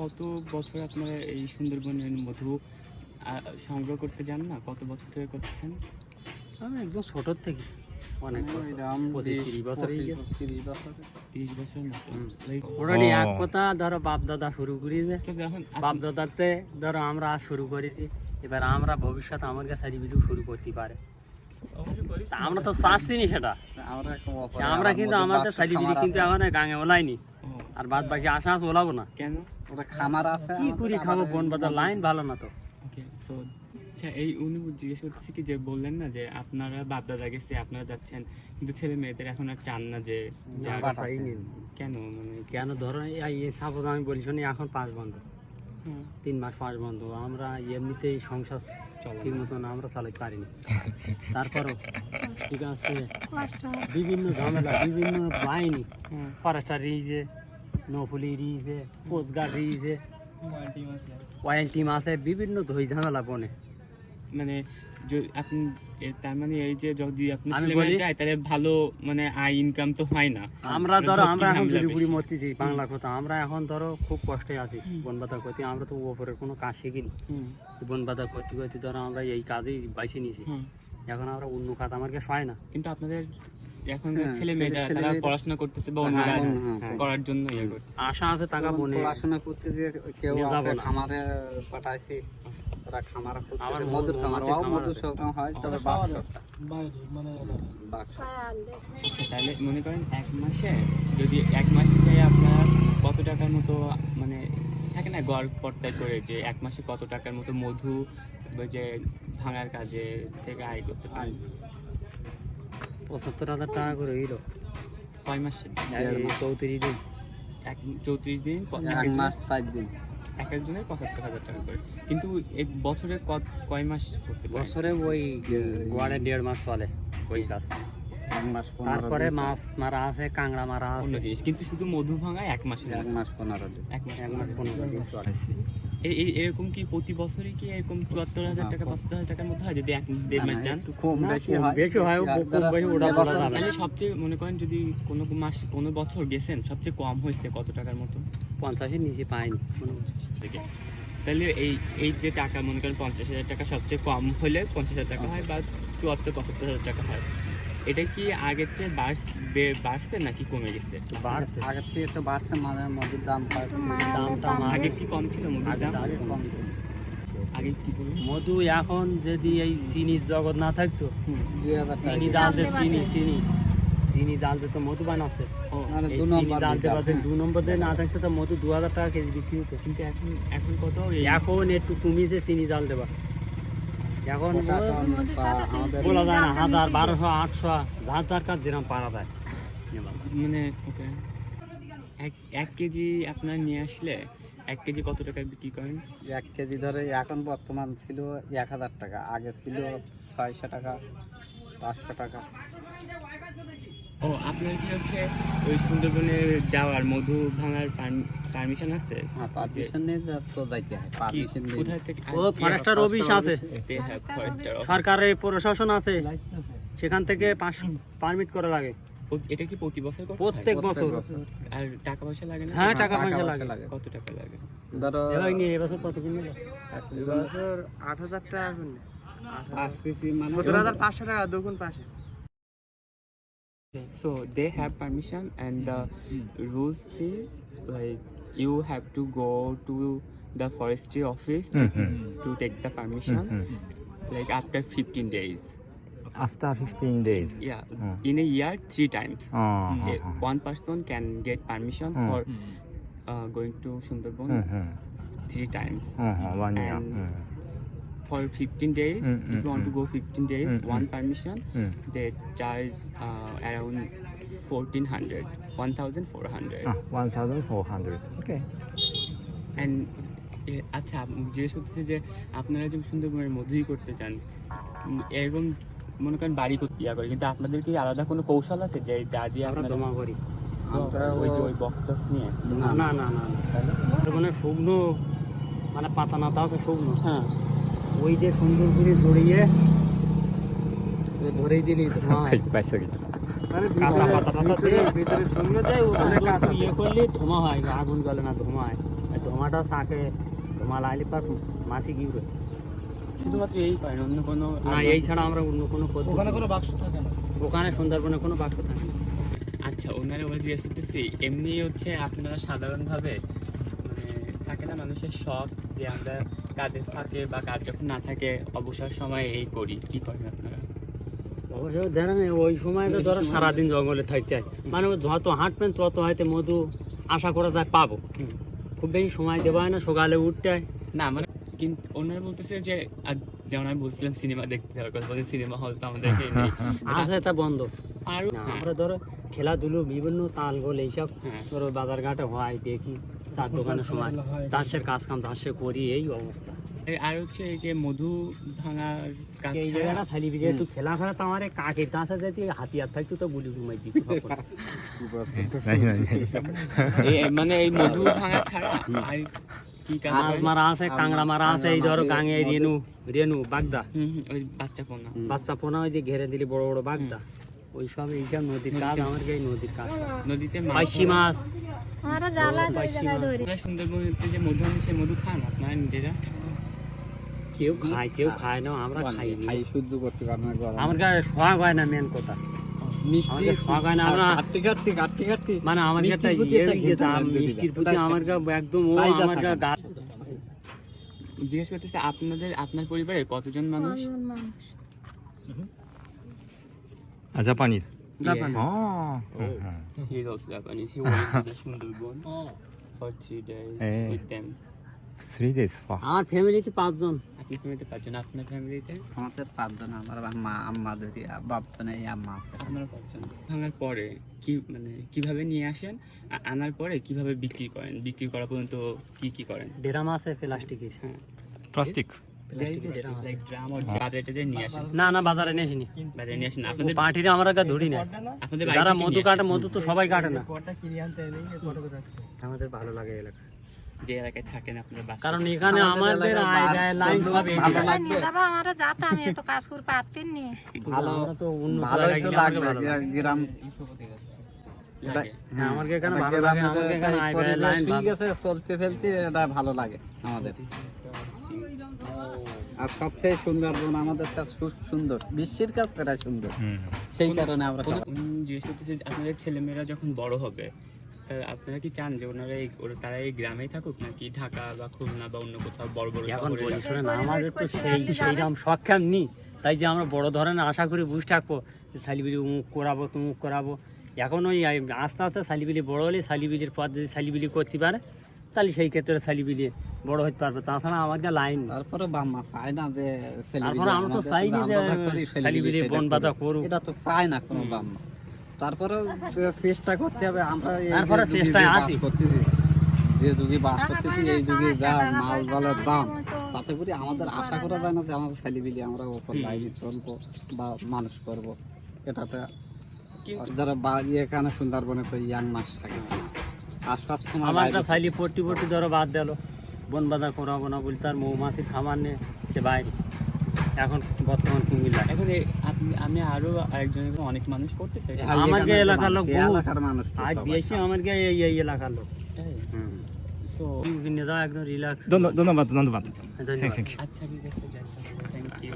কত বছর আপনারা এই সুন্দরবনের মধু সংগ্রহ করতে যান না? কত বছর ধরে করতেছেন? আমি একদম ছোটোর থেকে অনেক বছর 30 বছর মতো। মোটামুটি এক কথা ধরো বাপ দাদা শুরু করেছে, তো যখন বাপ দাদাতে ধরো আমরা শুরু করেছি, এবার আমরা ভবিষ্যতে আমার কাছে সার্টিফিকেট শুরু করতে পারে। তা আমরা তো চাচ্ছি নি সেটা, আমরা কিন্তু আমাদের সার্টিফিকেট কিন্তু আমার গাঙে ওলাইনি, আর বাদ বাকি আশা আছে ওলাবো না। কেন? ওটা খামার আছে, কি করি খাবো, বন বাজার লাইন ভালো না তো। ওকে, সো আচ্ছা, এই উনি জিজ্ঞেস করতেছি কি যে বললেন না যে আপনারা বাপ দাদা গেছে আপনারা যাচ্ছেন, কিন্তু ছেলে মেয়েদের এখন আর চান না যে যাক। কেন? মানে কেন ধরো এই সাপোজ আমি বলি শোনি এখন 5 বন্ধ, 3 মাস 5 বন্ধ, আমরা এমনিতেই সংসার ঠিক মতন আমরা চালাতে পারিনি। তারপরও ঠিক আছে, বিভিন্ন ঝামেলা, বিভিন্ন বাহিনী, ফরেস্টার রিজে, নৌফুলি রিজে, কোস্টগার্ড রিজে, ওয়াইল্ড টিম আছে, বিভিন্ন ধই ঝামেলা বনে। মানে আপনি তার মানে এই যে যদি আপনি ছেলে মেয়ে যায় তাহলে ভালো মানে আয় ইনকাম তো হয় না। আমরা ধরো আমরা এখন জুড়ি মরতেছি, বাংলা কথা, আমরা এখন ধরো খুব কষ্টে আছি বন বাঁধা করতে। আমরা তো ওপরের কোনো কাজ শিখিনি, বন বাঁধা করতে করতে ধরো আমরা এই কাজেই বাইছে নিয়েছি। এখন আমরা অন্য কাজ আমার কাছে হয় না। কিন্তু আপনাদের এখন ছেলে মেয়ে যারা তারা পড়াশোনা করতেছে বা অন্য কাজ করার জন্য ইয়ে করতে আশা আছে, টাকা বনে পড়াশোনা করতে যে কেউ আছে খামারে পাঠাইছি, ওরা খামার করতেছে, মধুর খামার, মধু সবটা হয়, তবে বাক্সটা মানে বাক্স। আচ্ছা, তাহলে মনে করেন এক মাসে যদি এক মাসে আপনার কত টাকার মতো মানে থাকে না গড় পর্দায় করে যে এক মাসে কত টাকার মতো মধু যে ভাঙার কাজে থেকে আয় করতে পারেন? ৭৫,০০০ টাকা করে হইল। কয় মাসে? 34 দিন, 34 দিন, 1 মাস 4 দিন, এক একজনের ৭৫,০০০ টাকা করে। কিন্তু এক বছরে কয় মাস করতে পারেন? বছরে ওই গোয়াড়ে 1.5 মাস চলে ওই কাজ। 1 মাস 15 তারপরে মাছ মারা আছে, কাঁকড়া মারা অন্য আছে। জিনিস, কিন্তু শুধু মধু ভাঙায় 1 মাসে, 1 মাস 15 দিন, 1 মাস 15 দিন চলে। এই এরকম কি প্রতি বছরই কি এরকম ৭৪,০০০ টাকা ৭৫,০০০ টাকার মধ্যে হয় যদি 1-1.5 মাস যান? একটু কম বেশি হয়, বেশি হয়, কম বেশি ওটা বলা যাবে না। তাহলে সবচেয়ে মনে করেন যদি কোনো মাস কোনো বছর গেছেন সবচেয়ে কম হয়েছে কত টাকার মতো? 50-এর নিচে পাইনি থেকে। তাহলে এই যে টাকা মনে করেন 50,০০০ টাকা সবচেয়ে কম হলে 50,০০০ টাকা হয় বা ৭৪-৭৫,০০০ টাকা হয়। এটা কি আগের চেয়ে বাড়ছে নাকি কমে গেছে? আগের থেকে একটু বাড়ছে, মানে মধুর দাম দামটা আগে কি কম ছিল মধুর দাম? কম ছিল। আগে কি বলুন? মধু এখন যদি এই চিনির জগৎ না থাকতো, 2000 টাকা চিনি জালতে চিনি জালতে তো মধু বানাচ্ছে, মানে এই 2 চিনি নম্বর জালতে পারছে 2 নম্বর দিয়ে না থাকছে তো মধু 2000 টাকা কেজি বিক্রি হতো। কিন্তু এখন কত? এখন একটু কমিয়েছে চিনি জাল দেবা, এখন আমাদের বলা যায় না, 1000, 1200, 800 যার যার কাজ যেরকম পারা যায়। মানে ওকে, 1 কেজি আপনার নিয়ে আসলে 1 কেজি কত টাকা বিক্রি করেন? 1 কেজি ধরে এখন বর্তমান ছিল 1000 টাকা, আগে ছিল 600 টাকা, 500 টাকা। ও, আপনার কি হচ্ছে ওই সুন্দরবনে যাওয়ার মধু ভাঙার পারমিশন আছে? হ্যাঁ, পারমিশন নিয়ে তো যাইতে হয়, পারমিশন নিয়ে। কোথায় থেকে? ও ফরেস্টার অফিস আছে, সরকারের প্রশাসন আছে, সেখান থেকে পারমিট করা লাগে। এটা কি প্রতি বছর করতে হয়? প্রত্যেক বছর। আর টাকা পয়সা লাগে না? হ্যাঁ, টাকা পয়সা লাগে। কত টাকা লাগে? ধরো এবছর কত কিনল? এবছর 8,000 টাকা কিনল, 5 পিসি মানে 17,500 টাকা দুগুণ পাশে। So they have permission and the rules is like you have to go to the forestry office to take the permission like after 15 days. After 15 days. Yeah, in a year 3 times. One person can get permission for going to Sundarban 3 times. 1 year. And for 15 days, if you want to go 15 days, one permission, they charge around 1,400. 1,400. Okay. And আচ্ছা, জিজ্ঞেস করতেছি যে আপনারা যে সুন্দরবনের মধুই করতে চান, এরকম মনে করেন বাড়ি করতে ইয়া করে, কিন্তু আপনাদের কি আলাদা কোনো কৌশল আছে যে যা দিয়ে আমরা আপনারা জমা করি? ওই যে ওই বক্স টক্স নিয়ে? না না না, মানে শুকনো, মানে পাতা না তাও তো শুকনো, হ্যাঁ, ওই যে সুন্দর করে ধরেই দিলি পাইছো কি? কাঁচা পাতা টাতা দিয়ে ভিতরে শুকনো দেয়, উপরে কাঁচা। ইয়ে করলে ধোঁয়া হয়, আগুন জ্বলে না, ধোঁয়া হয়, ধোঁয়া टमाटर साके তোমার আইলে পার মাছি কি করে শুধুমাত্র এই করেন, অন্য কোনো না এই ছাড়া আমরা অন্য কোনো পদ্ধতি ওখানে কোনো বাক্স থাকে না, ওখানে সুন্দরবনে কোনো বাক্স থাকে না। আচ্ছা, ওনারা বলে জিজ্ঞেস করতেছি, এমনি হচ্ছে আপনারা সাধারণভাবে মানে থাকে না মানুষের শখ যে আমরা কাজের ফাঁকে বা কাজ যখন না থাকে অবসর সময় এই করি, কি করেন আপনারা? অবশ্য ধরেন ওই সময় তো ধরো সারাদিন জঙ্গলে থাকতে হয়, মানে যত হাঁটবেন তত হয়তো মধু আশা করা যায় পাবো, খুব বেশি সময় দেওয়া হয় না, সকালে উঠতে হয়। না মানে কিন্তু ওনারা বলতেছে যে যেমন আমি বলছিলাম সিনেমা দেখতে যাওয়ার কথা, বলছি সিনেমা হল তো আমাদের এখানে নেই। আছে তা বন্ধ। আর না, আমরা ধরো খেলাধুলো বিভিন্ন তাল গোল এইসব হ্যাঁ। ধরো বাজার ঘাটে হয় দেখি, চার দোকানের সময় চাষের কাজ কাম চাষে করি, এই অবস্থা। আর হচ্ছে এই যে মধু ভাঙার কাজ এই ছাড়া- জায়গাটা খালি বিজে একটু খেলা খেলা তো আমার কাকের চাষে যদি হাতিয়ার থাকতো তো গুলি ঘুমাই দিত। नहीं नहीं মানে এই মধু ভাঙা ছাড়া আর কি কাজ মাছ করেন? মারা আছে, কাংড়া মারা আছে, এই ধরো গাঙে রেনু রেনু বাগদা, ওই বাচ্চা পোনা। বাচ্চা পোনা ওই যে ঘেরে দিলি বড় বড় বাগদা, ওই সব এইসব নদীর কাজ, আমার এই নদীর কাজ। নদীতে পাইসি মাছ, আমরা জ্বালা আছে ওই জায়গায় ধরি। আপনারা সুন্দরবনেতে যে মধু আনেন, সেই মধু খান আপনারা নিজেরা? কেউ খায় কেউ খায় না, আমরা খাই না। খাই শুদ্ধ করতে পারে না গরম আমার কাছে শখ হয় না, মেন কথা মিষ্টি আমাদের শখ হয় না, আমরা কাটতে কাটতে কাটতে কাটতে মানে আমার কাছে মিষ্টির প্রতি একটা ঘেঁটে লাগবে মিষ্টির দিদা। প্রতি আমার কাছে একদম ও চাহিদা আমার থাকে কাছে গাছ। জিজ্ঞেস করতেছে আপনার পরিবারে কতজন মানুষ? কজন মানুষ? Japanese. জাপানি Oh. He is also Japanese. He went to the Sundarban for 3 days Eh. with them. 3 days. Wow. আমার ফ্যামিলিতে 5 জন। আপনার ফ্যামিলিতে 5 জন, আপনার ফ্যামিলিতে? আমাদের 5 জন, আমার মা আম্মা ধরি, বাপ তো নেই, আম্মা আছে। আপনারা 5 জন। ভাঙার পরে কি মানে কিভাবে নিয়ে আসেন, আনার পরে কিভাবে বিক্রি করেন, বিক্রি করা পর্যন্ত কি করেন? ডেরাম আছে প্লাস্টিকের। হ্যাঁ, Plastic. লাইক ড্রাম আর বাজারে যে নিয়ে আসেন, না না বাজারে নিয়ে আসিনি, বাজারে নিয়ে আসেন আপনাদের পার্টিরে আমরা কাছে ধরি না। আপনাদের যারা বাড়ি থেকে মধু নিয়ে কাটে, আসেন? মধু তো সবাই কাটে না। আমাদের ভালো লাগে এলাকা, যে এলাকায় থাকেন আপনার বাসা, কারণ এখানে আমাদের আমাদের এলাকায় আয় ব্যয় লাইন সব এই ভালো জায়গায়। লাগবে। নিয়ে যাবো, আমরা যাতে আমি এত কাজ করে পারতেন নি। ভালো আমরা তো অন্য ভালোই জায়গায় তো গেলে আমাকে লাগবে ভালো লাগে। যে গ্রাম লাগে। হ্যাঁ, আমাকে এখানে একটা ভালো লাগে, গ্রামের আমাকে একটা এখানে আয় ব্যয় পরিবেশ লাইন হয়ে ভালো। গেছে, চলতে ফেলতে এটা ভালো লাগে আমাদের। আর সবচেয়ে সুন্দরবন আমাদের কাছে খুব সুন্দর, বিশ্বের কাছে প্রায় সুন্দর, সেই কারণে আমরা উনি জিজ্ঞেস করতেছে যে আপনাদের ছেলেমেয়েরা যখন বড় হবে, তা আপনারা কি চান যে তারা এই গ্রামেই থাকুক, নাকি ঢাকা বা খুলনা বা অন্য কোথাও বড় বড় এখন শহরে বলি যাবে? শোনেন, আমাদের তো সেইরকম সক্ষম নি, তাই যে আমরা বড় ধরনের আশা করি বুঝ থাকবো যে সালিবিলি উমুক করাবো তুমুক করাবো। এখন ওই আস্তে আস্তে সালিবিলি বড় হলে, সালিবিলির পর যদি সালিবিলি করতে পারে তাহলে সেই ক্ষেত্রে সালিবিলি বড় হতে পারবে, তাছাড়া আমাদের লাইন নেই। তারপরে বাম্মা চায় না যে ছেলেবিলি তারপরে আমরা তো আমাদের চাই না যে আমরা যা করি ছেলেবিলি সালিবিলি সেটা বন করি। বাঁধা করুক। এটা তো চায় না কোনো বাম্মা। তারপরে চেষ্টা করতে হবে, আমরা এই যে তারপরে যুগে চেষ্টায় যে বাস আছি। করতেছি, যে যুগে বাস টাকা করতেছি, পয়সা এই যুগে সমস্যা, যা টাকা মাল পয়সা জালের না, দাম, সমস্যা। তাতে করে আমাদের আশা করা যায় না যে আমাদের ছেলেবিলি আমরা ওপর লাইনে চলবো বা মানুষ করবো। এটাতে কিন্তু যারা এখানে সুন্দরবনে তো ইয়াং মাস থাকে, আসার সময় আমার বাইরে একটা সাইলি পট্টি পট্টি ধরো বাদ দিল, বন বাঁধা করাবো না বলি, তার মৌমাছির খামার নেই, সে বাইরে এখন বর্তমান কুমিল্লা। এখন আমি আরো আরেকজনের অনেক মানুষ করতেছে, হ্যাঁ, আমার এখানে যে তো এলাকার মানুষ, লোক এই বহু, এলাকার মানুষ তো আজ সবাই বেশি খায়। আমার এই এলাকার লোক। তাই? So, নিয়ে যাও একদম রিল্যাক্স। ধন্যবাদ ধন্যবাদ ধন্যবাদ। থ্যাংক ইউ আচ্ছা ঠিক আছে, থ্যাংক ইউ।